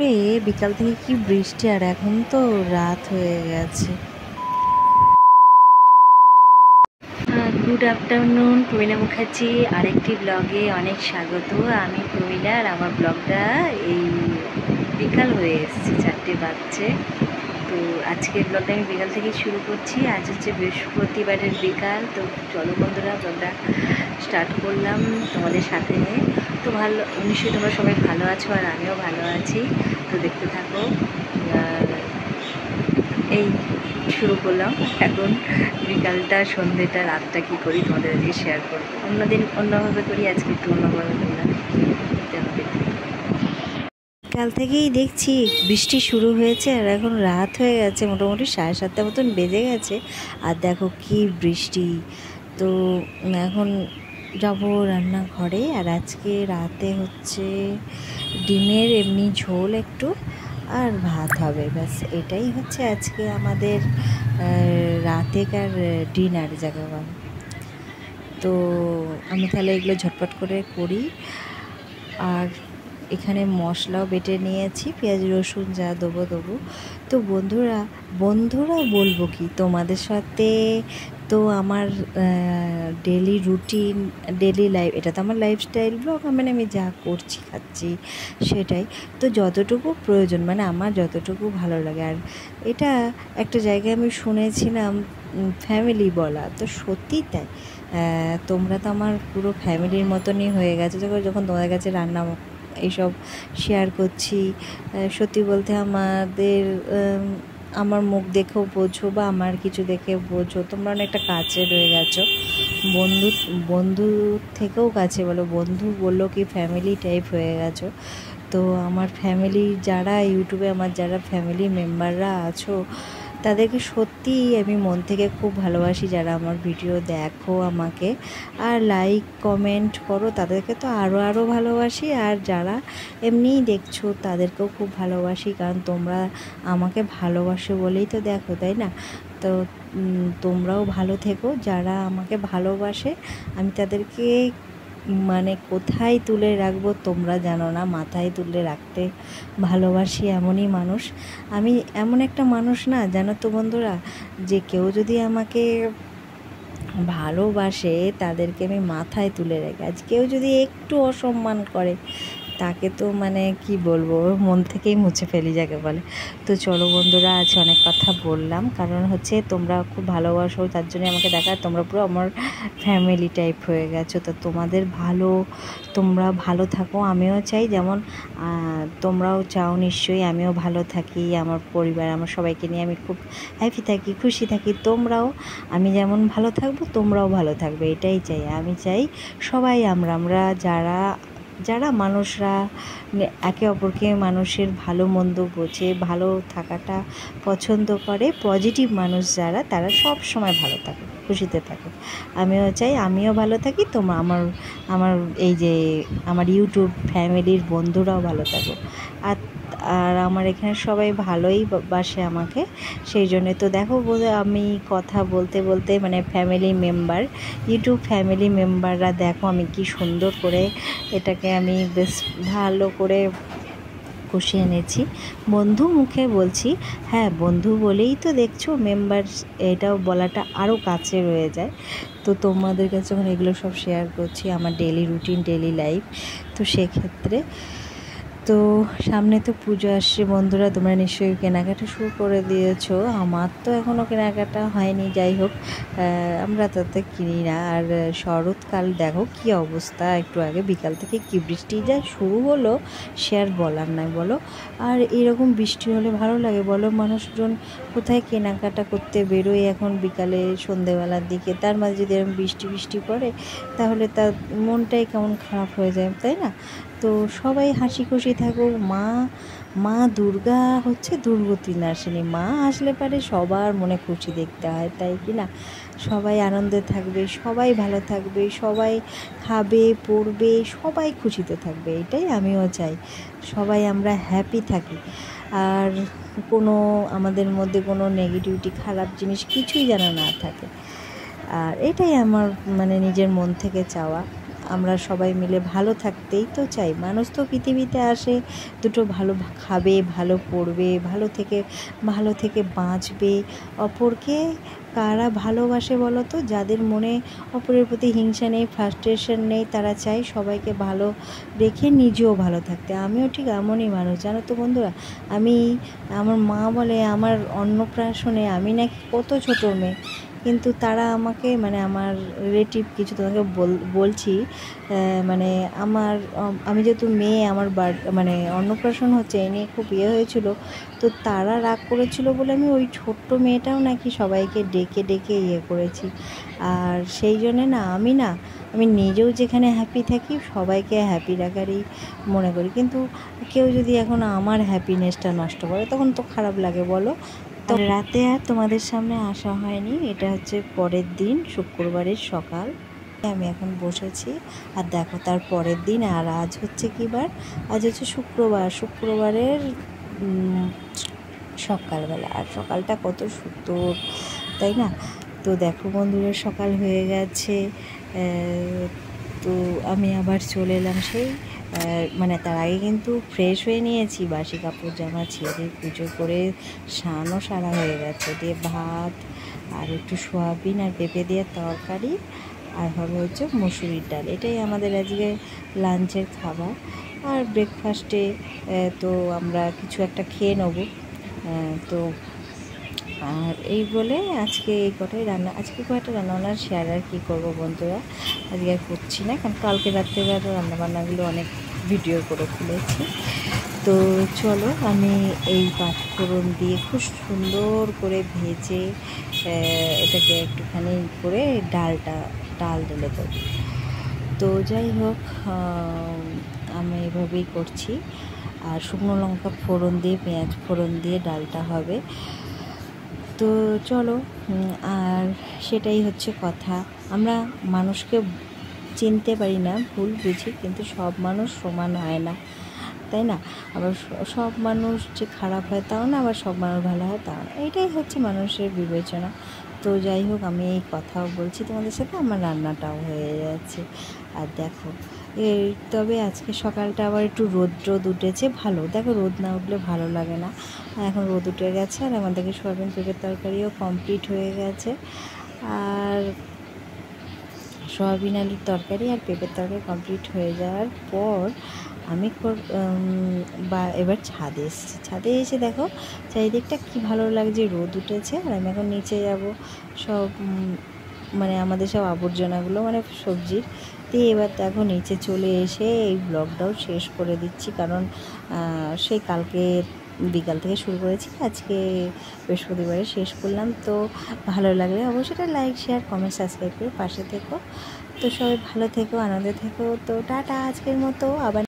করে বিকাল থেকে কি বৃষ্টি, আর এখন তো রাত হয়ে গেছে। গুড আফটারনুন, প্রমীলা মুখার্জি আরেকটি ব্লগে অনেক স্বাগত। আমি প্রমীলা, আর আমার ব্লগটা এই বিকাল হয়ে এসেছে, 4টে বাজছে। তো আজকের ব্লগটা আমি বিকাল থেকে শুরু করছি। আজ হচ্ছে বৃহস্পতিবারের বিকাল। তো চলো বন্ধুরা, ব্লগটা স্টার্ট করলাম তোমাদের সাথে নিয়ে। তো ভালো, নিশ্চয়ই তোমরা সবাই ভালো আছো, আর আমিও ভালো আছি। তো দেখতে থাকো। এই শুরু করলাম এখন বিকালটা, সন্ধ্যেটা, রাতটা কী করি তোমাদের আজকে শেয়ার করবো। অন্যদিন অন্যভাবে করি, আজকে একটু অন্যভাবে করলাম। কাল থেকেই দেখছি বৃষ্টি শুরু হয়েছে, আর এখন রাত হয়ে গেছে, মোটামুটি 7:30 মতন বেজে গেছে। আর দেখো কি বৃষ্টি। তো এখন যাবো রান্নাঘরে। আর আজকে রাতে হচ্ছে ডিমের এমনি ঝোল একটু, আর ভাত হবে, ব্যাস এটাই হচ্ছে আজকে আমাদের রাতেকার ডিনার যাকে বলে। তো আমি তাহলে এগুলো ঝটপট করে করি। আর এখানে মশলাও বেটে নিয়েছি, পেঁয়াজ রসুন যা দেবো। তো বন্ধুরা বলবো কি তোমাদের সাথে, তো আমার ডেলি রুটিন, ডেলি লাইফ, এটা তো আমার লাইফস্টাইল ব্লগ, মানে আমি যা করছি খাচ্ছি সেটাই। তো যতটুকু প্রয়োজন, মানে আমার যতটুকু ভালো লাগে। আর এটা একটা জায়গায় আমি শুনেছিলাম ফ্যামিলি বলা, তো সত্যি তাই। তোমরা তো আমার পুরো ফ্যামিলির মতনই হয়ে গেছে যখন তোমাদের কাছে রান্না এইসব শেয়ার করছি। সত্যি বলতে আমার মুখ দেখেও বোঝো, বা আমার কিছু দেখে বোঝো তোমরা অনেকটা কাছে রয়ে গেছো, বন্ধু থেকেও কাছে বলো, বন্ধু বললো কি ফ্যামিলি টাইপ হয়ে গেছো। তো আমার ফ্যামিলি যারা ইউটিউবে, আমার যারা ফ্যামিলি মেম্বাররা আছো, তাদেরকে সত্যিই আমি মন থেকে খুব ভালোবাসি। যারা আমার ভিডিও দেখো আমাকে আর লাইক কমেন্ট করো, তাদেরকে তো আরও ভালোবাসি। আর যারা এমনিই দেখছো তাদেরকেও খুব ভালোবাসি, কারণ তোমরা আমাকে ভালোবাসো বলেই তো দেখো, তাই না? তো তোমরাও ভালো থেকো। যারা আমাকে ভালোবাসে আমি তাদেরকে মানে কোথায় তুলে রাখবো তোমরা জানো না, মাথায় তুলে রাখতে ভালোবাসি, এমনই মানুষ আমি। এমন একটা মানুষ না, জানো তো বন্ধুরা, যে কেউ যদি আমাকে ভালোবাসে তাদেরকে আমি মাথায় তুলে রেখে, আজ কেউ যদি একটু অসম্মান করে তাকে তো মানে কি বলবো, মন থেকেই মুছে ফেলি যাকে বলে। তো চলো বন্ধুরা, আজ অনেক কথা বললাম, কারণ হচ্ছে তোমরা খুব ভালোবাসো, তার জন্য আমাকে দেখা, তোমরা পুরো আমার ফ্যামিলি টাইপ হয়ে গেছো। তো তোমরা ভালো থাকো, আমিও চাই যেমন তোমরাও চাও নিশ্চয়ই আমিও ভালো থাকি, আমার পরিবার, আমার সবাইকে নিয়ে আমি খুব হ্যাপি থাকি, খুশি থাকি। তোমরাও, আমি যেমন ভালো থাকবো তোমরাও ভালো থাকবে, এটাই চাই। আমি চাই সবাই আমরা যারা মানুষরা একে অপরকে, মানুষের ভালো মন্দ বোঝে, ভালো থাকাটা পছন্দ করে, পজিটিভ মানুষ যারা, তারা সব সময় ভালো থাকে, খুশিতে থাকে। আমিও চাই আমিও ভালো থাকি, তোমরা আমার এই যে আমার ইউটিউব ফ্যামিলির বন্ধুরাও ভালো থাকো। আর আর আমার এখানে সবাই ভালোই বাসে আমাকে, সেই জন্যে তো দেখো আমি কথা বলতে বলতে, মানে ইউটিউব ফ্যামিলি মেম্বাররা দেখো আমি কি সুন্দর করে এটাকে আমি বেশ ভালো করে কষিয়ে এনেছি। বন্ধু মুখে বলছি, হ্যাঁ বন্ধু বলেই তো দেখছো মেম্বার, এটাও বলাটা আরও কাছে রয়ে যায়। তো তোমাদের কাছে যখন এগুলো সব শেয়ার করছি, আমার ডেলি রুটিন, ডেলি লাইফ, তো সেক্ষেত্রে তো সামনে তো পুজো আসছে বন্ধুরা, তোমরা নিশ্চয়ই কেনাকাটা শুরু করে দিয়েছো। আমার তো এখনও কেনাকাটা হয়নি, যাই হোক আমরা তাতে কিনি না। আর শরৎকাল দেখো কি অবস্থা, একটু আগে বিকাল থেকে কি বৃষ্টি যা শুরু হলো, সে আর বলার নাই বলো। আর এরকম বৃষ্টি হলে ভালো লাগে বলো, মানুষজন কোথায় কেনাকাটা করতে বেরোয় এখন বিকালে সন্ধেবেলার দিকে, তার মাঝে যদি এরকম বৃষ্টি পড়ে, তাহলে তার মনটাই কেমন খারাপ হয়ে যায়, তাই না? তো সবাই হাসি খুশি থাকুক। মা দুর্গা হচ্ছে দুর্গতি নাশিনী, মা আসলে পারে সবার মনে খুশি দেখতে হয়, তাই কি না? সবাই আনন্দে থাকবে, সবাই ভালো থাকবে, সবাই খাবে পড়বে, সবাই খুশিতে থাকবে, এটাই আমিও চাই। সবাই আমরা হ্যাপি থাকি, আর আমাদের মধ্যে কোনো নেগেটিভিটি, খারাপ জিনিস কিছুই যেন না থাকে। আর এটাই আমার মানে নিজের মন থেকে চাওয়া। আমরা সবাই মিলে ভালো থাকতেই তো চাই। মানুষ তো পৃথিবীতে আসে দুটো ভালো খাবে, ভালো পড়বে, ভালো থেকে বাঁচবে। অপরকে কারা ভালোবাসে বলো তো? যাদের মনে অপরের প্রতি হিংসা নেই, ফ্রাস্ট্রেশন নেই, তারা চায় সবাইকে ভালো রেখে নিজেও ভালো থাকতে। আমিও ঠিক এমনই মানুষ, জানো তো বন্ধুরা। আমার মা বলে আমার অন্নপ্রাশনে আমি নাকি কত ছোটো মেয়ে, কিন্তু তারা আমাকে মানে আমার রিলেটিভ কিছু তোমাকে বলছি মানে আমি যেহেতু মেয়ে, আমার মানে অন্নপ্রাশন হচ্ছে এই নিয়ে খুব হয়েছিল। তো তারা রাগ করেছিল বলে আমি ওই ছোট্ট মেয়েটাও নাকি সবাইকে ডেকে ডেকে করেছি। আর সেই জন্যে আমি নিজেও যেখানে হ্যাপি থাকি সবাইকে হ্যাপি রাখারই মনে করি। কিন্তু কেউ যদি এখন আমার হ্যাপিনেসটা নষ্ট করে তখন তো খারাপ লাগে বলো। তো রাতে আর তোমাদের সামনে আসা হয়নি। এটা হচ্ছে পরের দিন, শুক্রবারের সকাল। আমি এখন বসেছি আর দেখো তার পরের দিন। আর আজ হচ্ছে কী বার? আজ হচ্ছে শুক্রবারের সকালবেলা। আর সকালটা কত সুন্দর, তাই না? তো দেখো বন্ধুরা, সকাল হয়ে গেছে। তো আমি আবার চলে এলাম সেই মানে তার আগে কিন্তু ফ্রেশ হয়ে নিয়েছি, বাসি কাপড় জামা ছেড়ে পুজো করে স্নানও সারা হয়ে গেছে। দিয়ে ভাত আর একটু সোয়াবিন আর পেঁপে দিয়ে তরকারি, আর হবে হচ্ছে মসুরির ডাল। এটাই আমাদের আজকে লাঞ্চের খাবার। আর ব্রেকফাস্টে তো আমরা কিছু একটা খেয়ে নেব। তো আর এই বলে আজকে এই কটাই রান্না, আজকে কয়টা রান্না শেয়ার আর কী করবো বন্ধুরা, আজকে আর করছি না, কারণ কালকে রাত্রেবেলা রান্নাবান্নাগুলো অনেক ভিডিও করে ফেলেছি। তো চলো, আমি এই পাঁচফোড়ন দিয়ে খুব সুন্দর করে ভেজে এটাকে একটুখানি করে ডাল ঢেলে দেবো। তো যাই হোক, আমি এভাবেই করছি। আর শুকনো লঙ্কা ফোড়ন দিয়ে, পেঁয়াজ ফোড়ন দিয়ে ডালটা হবে। তো চলো, আর সেটাই হচ্ছে কথা। আমরা মানুষকে চিনতে পারি না, ভুল বুঝি, কিন্তু সব মানুষ সমান হয় না, তাই না? আবার সব মানুষ যে খারাপ হয় তাও না, আবার সব মানুষ ভালো হয় তাও না। এটাই হচ্ছে মানুষের বিবেচনা। তো যাই হোক, আমি এই কথাও বলছি তোমাদের সাথে, আমার রান্নাটাও হয়ে যাচ্ছে। আর দেখো তবে আজকে সকালটা আবার একটু রোদ উঠেছে, ভালো। দেখো রোদ না উঠলে ভালো লাগে না। এখন রোদ উঠে গেছে আর আমাদেরকে সোয়াবিন পেঁপের তরকারিও কমপ্লিট হয়ে গেছে। আর সোয়াবিন আলুর তরকারি আর পেঁপের তরকারি কমপ্লিট হয়ে যাওয়ার পর আমি এবার ছাদে এসে দেখো চারিদিকটা কি ভালো লাগছে, রোদ উঠেছে। আর আমি এখন নিচে যাব, সব মানে আমাদের সব আবর্জনাগুলো মানে সবজির দিয়ে এবার দেখো নিচে চলে এসে এই ব্লগটাও শেষ করে দিচ্ছি, কারণ সেই কালকে বিকাল থেকে শুরু করেছি, আজকে বৃহস্পতিবারে শেষ করলাম। তো ভালো লাগলে অবশ্যই লাইক, শেয়ার, কমেন্ট, সাবস্ক্রাইব করে পাশে থেকো। তো সবাই ভালো থেকো, আনন্দে থেকো। তো টাটা আজকের মতো, আবার